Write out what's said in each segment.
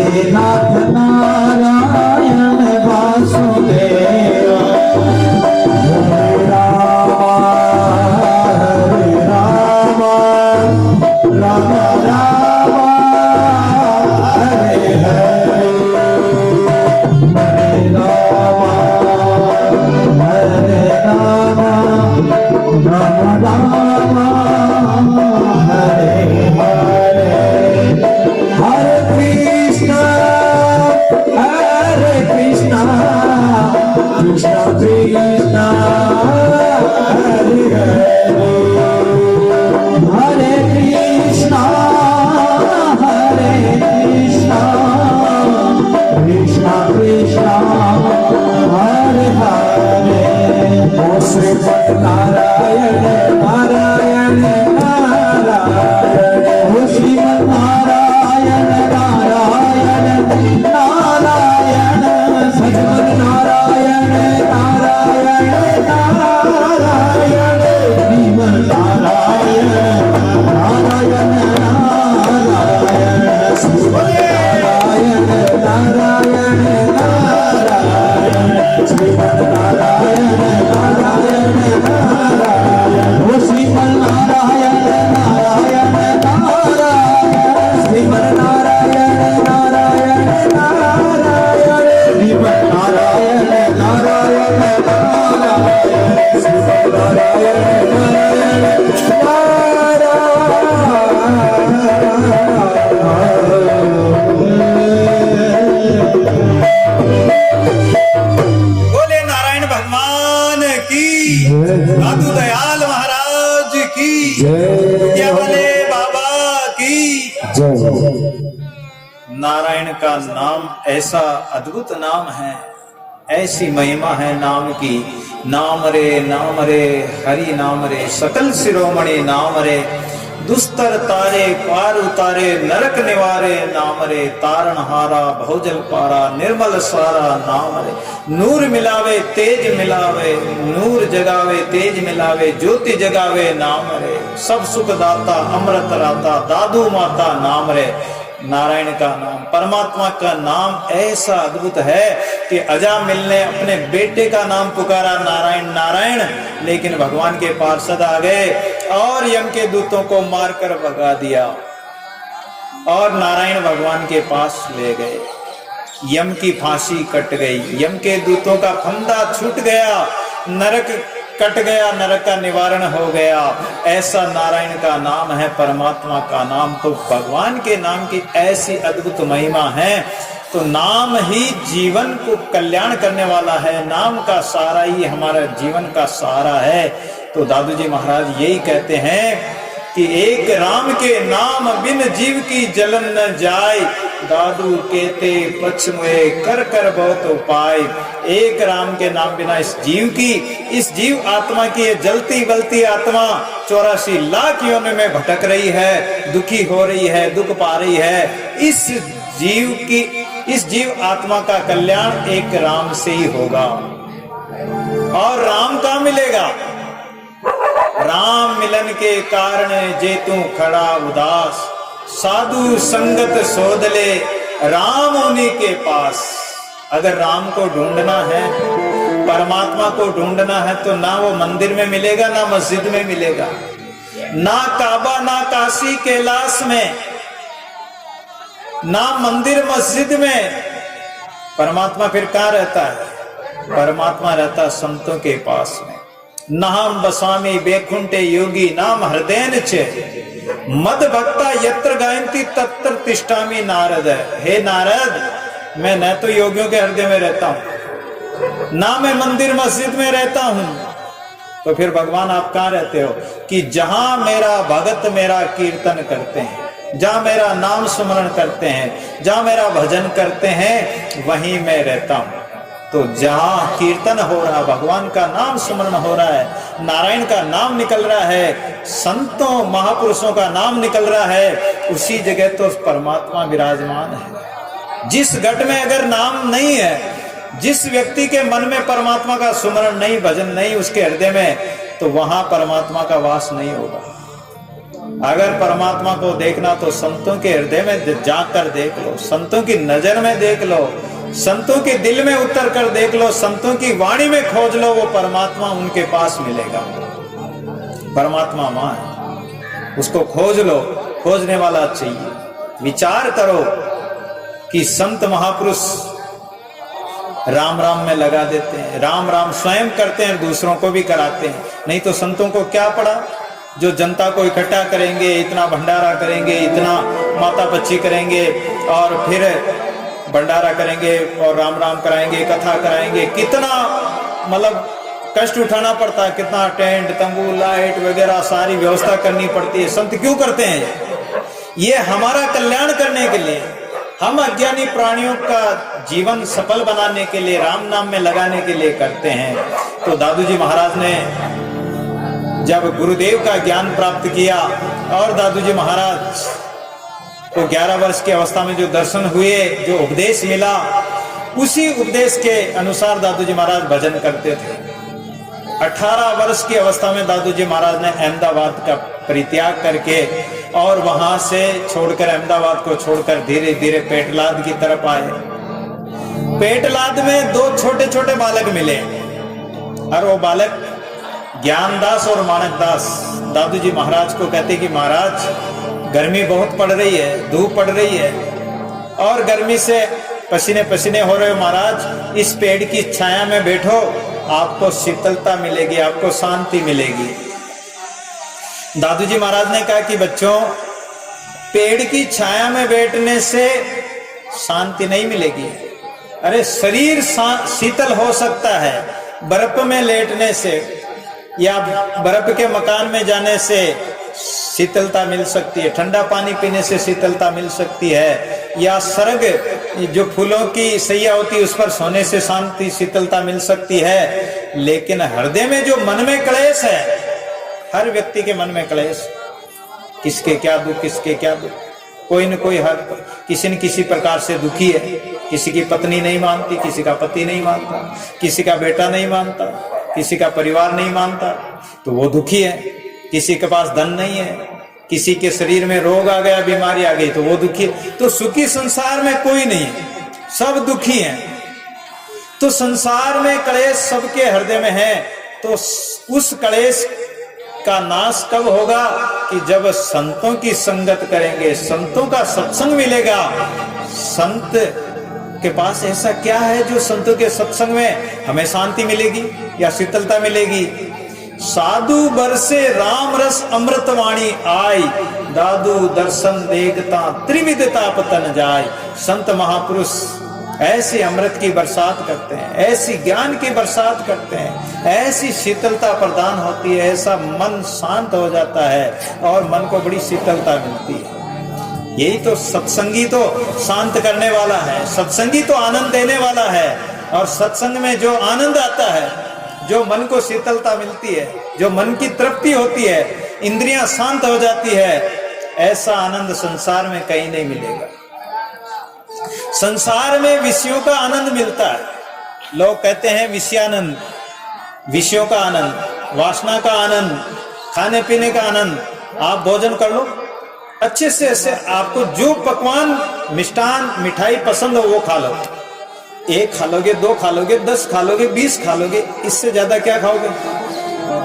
हरे नाथ नारायण वासुदेव हरे राम राम राम हरे हरे हरे राम राम राम हरे हरे हरे कृष्ण कृष्ण कृष्ण हरे हरे हरे कृष्ण कृष्ण कृष्ण हरे हरे ओ श्रीमद् नारायण नारायण नारायण ओ श्रीमद् नारायण नारायण नारायण सद्गुरु नारायण नारायण नारायण श्रीमद् नारायण नारायण नारायण श्रीमद् नारायण नारायण नारायण श्रीमद् नारायण नारायण नारायण ओ श्रीमद् नारायण नारायण नारायण श्रीमद् नारायण नारायण नारायण श्रीमद् नारायण नारायण नारायण श्रीमद् नारायण बोले नारायण भगवान की, दादू दयाल महाराज की, ये वाले बाबा की। नारायण का नाम ऐसा अद्भुत नाम है, ऐसी महिमा है नाम की। नाम रे हरि नाम रे सकल शिरोमणि नाम रे दुस्तर तारे पार उतारे नरक निवारे नाम रे तारणहारा भवजल पारा निर्मल सारा नाम रे नूर मिलावे तेज मिलावे नूर जगावे तेज मिलावे ज्योति जगावे नाम रे सब सुख दाता अमृत राता दादू माता नाम रे। नारायण का नाम, परमात्मा का नाम ऐसा अद्भुत है कि अजामिल ने अपने बेटे का नाम पुकारा नारायण नारायण, लेकिन भगवान के पार्षद आ गए और यम के दूतों को मारकर भगा दिया और नारायण भगवान के पास ले गए। यम की फांसी कट गई, यम के दूतों का फंदा छूट गया, नरक कट गया, नरक का निवारण हो गया। ऐसा नारायण का नाम है, परमात्मा का नाम। तो भगवान के नाम की ऐसी अद्भुत महिमा है। तो नाम ही जीवन को कल्याण करने वाला है, नाम का सहारा ही हमारा जीवन का सहारा है। तो दादू जी महाराज यही कहते हैं कि एक राम के नाम बिन जीव की जलन न जाए, दादू कहते पछमुए कर कर बहुत उपाय। एक राम के नाम बिना इस जीव आत्मा की ये जलती बलती आत्मा 84 लाख योनि में भटक रही है, दुखी हो रही है, दुख पा रही है। इस जीव आत्मा का कल्याण एक राम से ही होगा। और राम कहाँ मिलेगा? राम मिलन के कारण जे तू खड़ा उदास, साधु संगत शोध ले राम उन्हीं के पास। अगर राम को ढूंढना है, परमात्मा को ढूंढना है, तो ना वो मंदिर में मिलेगा, ना मस्जिद में मिलेगा, ना काबा, ना काशी कैलाश में, ना मंदिर मस्जिद में। परमात्मा फिर कहाँ रहता है? परमात्मा रहता संतों के पास में। नाम बसामी बेकुंठे योगी नाम हृदयन छे मद भक्ता यत्र गायंती तत्र तिष्ठामी नारद। हे नारद, मैं न तो योगियों के हृदय में रहता हूं, ना मैं मंदिर मस्जिद में रहता हूं। तो फिर भगवान आप कहाँ रहते हो? कि जहां मेरा भगत मेरा कीर्तन करते हैं, जहां मेरा नाम स्मरण करते हैं, जहां मेरा भजन करते हैं, वहीं मैं रहता हूं। तो जहां कीर्तन हो रहा, भगवान का नाम स्मरण हो रहा है, नारायण का नाम निकल रहा है, संतों महापुरुषों का नाम निकल रहा है, उसी जगह तो परमात्मा विराजमान है। जिस घट में अगर नाम नहीं है, जिस व्यक्ति के मन में परमात्मा का सुमरण नहीं, भजन नहीं उसके हृदय में, तो वहां परमात्मा का वास नहीं होगा। अगर परमात्मा को देखना तो संतों के हृदय में जाकर देख लो, संतों की नजर में देख लो, संतों के दिल में उतर कर देख लो, संतों की वाणी में खोज लो, वो परमात्मा उनके पास मिलेगा। परमात्मा मां है, उसको खोज लो, खोजने वाला चाहिए। विचार करो कि संत महापुरुष राम राम में लगा देते हैं, राम राम स्वयं करते हैं, दूसरों को भी कराते हैं। नहीं तो संतों को क्या पड़ा, जो जनता को इकट्ठा करेंगे, इतना भंडारा करेंगे, इतना माता बच्ची करेंगे और फिर भंडारा करेंगे और राम राम कराएंगे, कथा कराएंगे, कितना मतलब कष्ट उठाना पड़ता है, कितना टेंट तंबू लाइट वगैरह सारी व्यवस्था करनी पड़ती है। संत क्यों करते हैं? ये हमारा कल्याण करने के लिए, हम अज्ञानी प्राणियों का जीवन सफल बनाने के लिए, राम नाम में लगाने के लिए करते हैं। तो दादू जी महाराज ने जब गुरुदेव का ज्ञान प्राप्त किया और दादू जी महाराज को 11 वर्ष की अवस्था में जो दर्शन हुए, जो उपदेश मिला, उसी उपदेश के अनुसार दादू जी महाराज भजन करते थे। 18 वर्ष की अवस्था में दादू जी महाराज ने अहमदाबाद का परित्याग करके और वहां से छोड़कर, अहमदाबाद को छोड़कर धीरे धीरे पेटलाद की तरफ आए। पेटलाद में 2 छोटे छोटे बालक मिले और वो बालक ज्ञानदास और माणकदास दादू जी महाराज को कहते कि महाराज गर्मी बहुत पड़ रही है, धूप पड़ रही है और गर्मी से पसीने पसीने हो रहे हो, महाराज इस पेड़ की छाया में बैठो, आपको शीतलता मिलेगी, आपको शांति मिलेगी। दादू जी महाराज ने कहा कि बच्चों, पेड़ की छाया में बैठने से शांति नहीं मिलेगी। अरे शरीर शीतल हो सकता है बर्फ में लेटने से, या बर्फ के मकान में जाने से शीतलता मिल सकती है, ठंडा पानी पीने से शीतलता मिल सकती है, या सरग जो फूलों की सैया होती है उस पर सोने से शांति शीतलता मिल सकती है। लेकिन हृदय में जो मन में क्लेश है, हर व्यक्ति के मन में क्लेश, किसके क्या दुख, किसके क्या दुख, कोई न कोई हर किसी न किसी प्रकार से दुखी है। किसी की पत्नी नहीं मानती, किसी का पति नहीं मानता, किसी का बेटा नहीं मानता, किसी का परिवार नहीं मानता, तो वो दुखी है। किसी के पास धन नहीं है, किसी के शरीर में रोग आ गया, बीमारी आ गई, तो वो दुखी है। तो सुखी संसार में कोई नहीं है, सब दुखी हैं। तो संसार में क्लेश सबके हृदय में है। तो उस क्लेश का नाश कब होगा? कि जब संतों की संगत करेंगे, संतों का सत्संग मिलेगा। संत के पास ऐसा क्या है जो संतों के सत्संग में हमें शांति मिलेगी या शीतलता मिलेगी? साधु बरसे राम रस अमृत वाणी आई, दादू दर्शन देखता त्रिविध ताप तन जाय। संत महापुरुष ऐसी अमृत की बरसात करते हैं, ऐसी ज्ञान की बरसात करते हैं, ऐसी शीतलता प्रदान होती है, ऐसा मन शांत हो जाता है और मन को बड़ी शीतलता मिलती है। यही तो सत्संगी तो शांत करने वाला है, सत्संगी तो आनंद देने वाला है। और सत्संग में जो आनंद आता है, जो मन को शीतलता मिलती है, जो मन की तृप्ति होती है, इंद्रियां शांत हो जाती है, ऐसा आनंद संसार में कहीं नहीं मिलेगा। संसार में विषयों का आनंद मिलता है। लोग कहते हैं विषयानंद, विषयों का आनंद, वासना का आनंद, खाने पीने का आनंद। आप भोजन कर लो अच्छे से, ऐसे आपको जो पकवान मिष्टान मिठाई पसंद हो वो खा लो। 1 खा लोगे, 2 खा लोगे, 10 खा लोगे, 20 खा लोगे, इससे ज्यादा क्या खाओगे?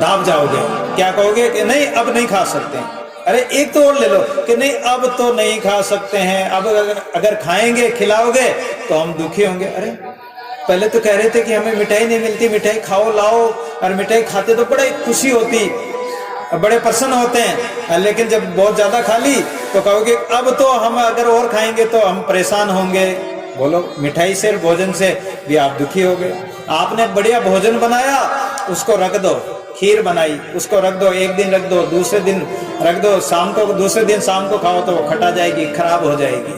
दाब जाओगे। क्या कहोगे कि नहीं अब नहीं खा सकते। अरे 1 तो और ले लो कि नहीं अब तो नहीं खा सकते हैं, अब अगर खाएंगे खिलाओगे तो हम दुखी होंगे। अरे पहले तो कह रहे थे कि हमें मिठाई नहीं मिलती, मिठाई खाओ लाओ, और मिठाई खाते तो बड़ी खुशी होती, बड़े प्रसन्न होते हैं। लेकिन जब बहुत ज्यादा खा ली तो कहोगे अब तो हम अगर और खाएंगे तो हम परेशान होंगे। बोलो, मिठाई से भोजन से भी आप दुखी हो गए। आपने बढ़िया भोजन बनाया, उसको रख दो, खीर बनाई उसको रख दो, 1 दिन रख दो, दूसरे दिन रख दो, शाम को दूसरे दिन शाम को खाओ तो वो खटा जाएगी, खराब हो जाएगी।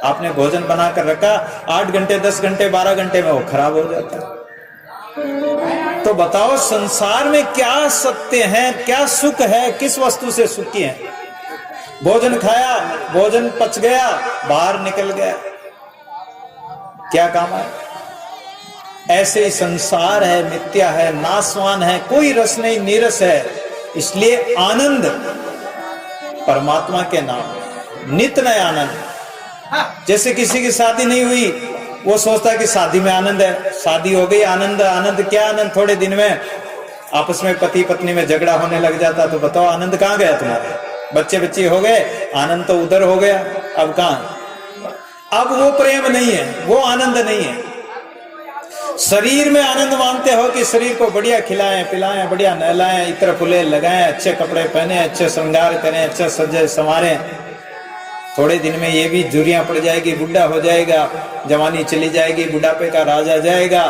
आपने भोजन बनाकर रखा, 8 घंटे 10 घंटे 12 घंटे में वो खराब हो जाता है। तो बताओ संसार में क्या सत्य है, क्या सुख है, किस वस्तु से सुखी है? भोजन खाया, भोजन पच गया, बाहर निकल गया, क्या काम है? ऐसे ही संसार है, मिथ्या है, नाशवान है, कोई रस नहीं, नीरस है। इसलिए आनंद परमात्मा के नाम में नित्य नया आनंद। जैसे किसी की शादी नहीं हुई, वो सोचता है कि शादी में आनंद है, शादी हो गई आनंद, आनंद क्या आनंद, थोड़े दिन में आपस में पति पत्नी में झगड़ा होने लग जाता, तो बताओ आनंद कहाँ गया तुम्हारे? बच्चे बच्चे हो गए, आनंद तो उधर हो गया, अब कहाँ? अब वो प्रेम नहीं है, वो आनंद नहीं है। शरीर में आनंद मानते हो कि शरीर को बढ़िया खिलाएं पिलाएं, बढ़िया नहलाएं, इत्र फुले लगाएं, अच्छे कपड़े पहने, अच्छे श्रृंगार करें, अच्छे सजे संवारें। थोड़े दिन में ये भी झुर्रियां पड़ जाएगी, बुढ़ा हो जाएगा, जवानी चली जाएगी, बुढ़ापे का राज आ जाएगा,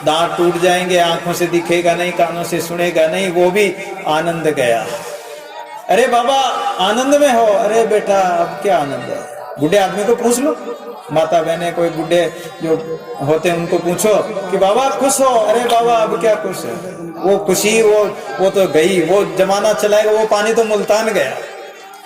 दांत टूट जाएंगे, आंखों से दिखेगा नहीं, कानों से सुनेगा नहीं, वो भी आनंद गया। अरे बाबा आनंद में हो, अरे बेटा अब क्या आनंद है? बूढ़े आदमी को पूछ लो, माता बहने कोई बूढ़े जो होते हैं उनको पूछो कि बाबा खुश हो, अरे बाबा अब क्या खुश है? वो खुशी वो तो गई, वो जमाना चलाएगा, वो पानी तो मुल्तान गया,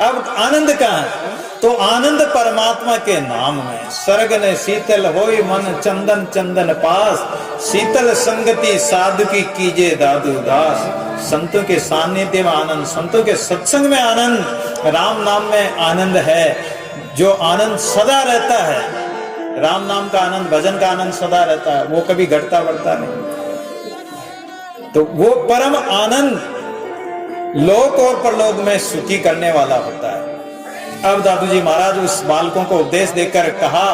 अब आनंद कहाँ है? तो आनंद परमात्मा के नाम में। सर्ग ने शीतल होई मन चंदन चंदन पास, शीतल संगति साधु की कीजे दादू दास। संतों के सानिध्य में आनंद, संतों के सत्संग में आनंद, राम नाम में आनंद है, जो आनंद सदा रहता है। राम नाम का आनंद, भजन का आनंद सदा रहता है, वो कभी घटता बढ़ता नहीं। तो वो परम आनंद लोक और परलोक में सुखी करने वाला होता है। अब दादू जी महाराज उस बालकों को उपदेश देकर कहा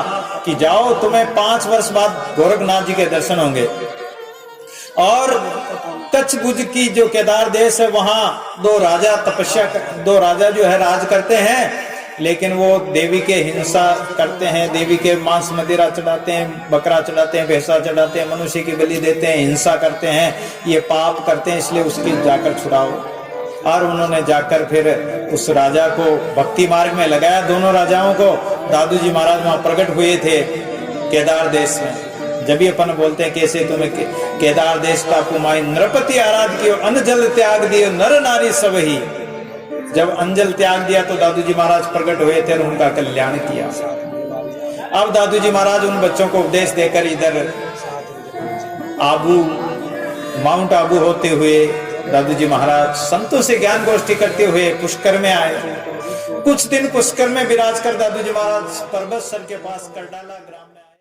कि जाओ, तुम्हें 5 वर्ष बाद गोरखनाथ जी के दर्शन होंगे, और कच्छ भुज की जो केदार देश है वहां 2 राजा तपस्या, 2 राजा जो है राज करते हैं, लेकिन वो देवी के हिंसा करते हैं, देवी के मांस मदिरा चढ़ाते हैं, बकरा चढ़ाते हैं, भैंसा चढ़ाते हैं, मनुष्य की बलि देते हैं, हिंसा करते हैं, ये पाप करते हैं, इसलिए उसकी जाकर छुड़ाओ। और उन्होंने जाकर फिर उस राजा को भक्ति मार्ग में लगाया, दोनों राजाओं को। दादू जी महाराज वहां प्रकट हुए थे केदार देश में। जब भी अपन बोलते हैं कैसे तुम्हें केदार देश का कुमाई नृपति आराध कियो, अन्न जल त्याग दियो नर नारी सब ही। जब अंजल त्याग दिया तो दादू जी महाराज प्रकट हुए थे और उनका कल्याण किया। अब दादू जी महाराज उन बच्चों को उपदेश देकर इधर आबू, माउंट आबू होते हुए दादू जी महाराज संतों से ज्ञान गोष्ठी करते हुए पुष्कर में आए। कुछ दिन पुष्कर में विराज कर दादू जी महाराज पर्वत सर के पास करडाला ग्राम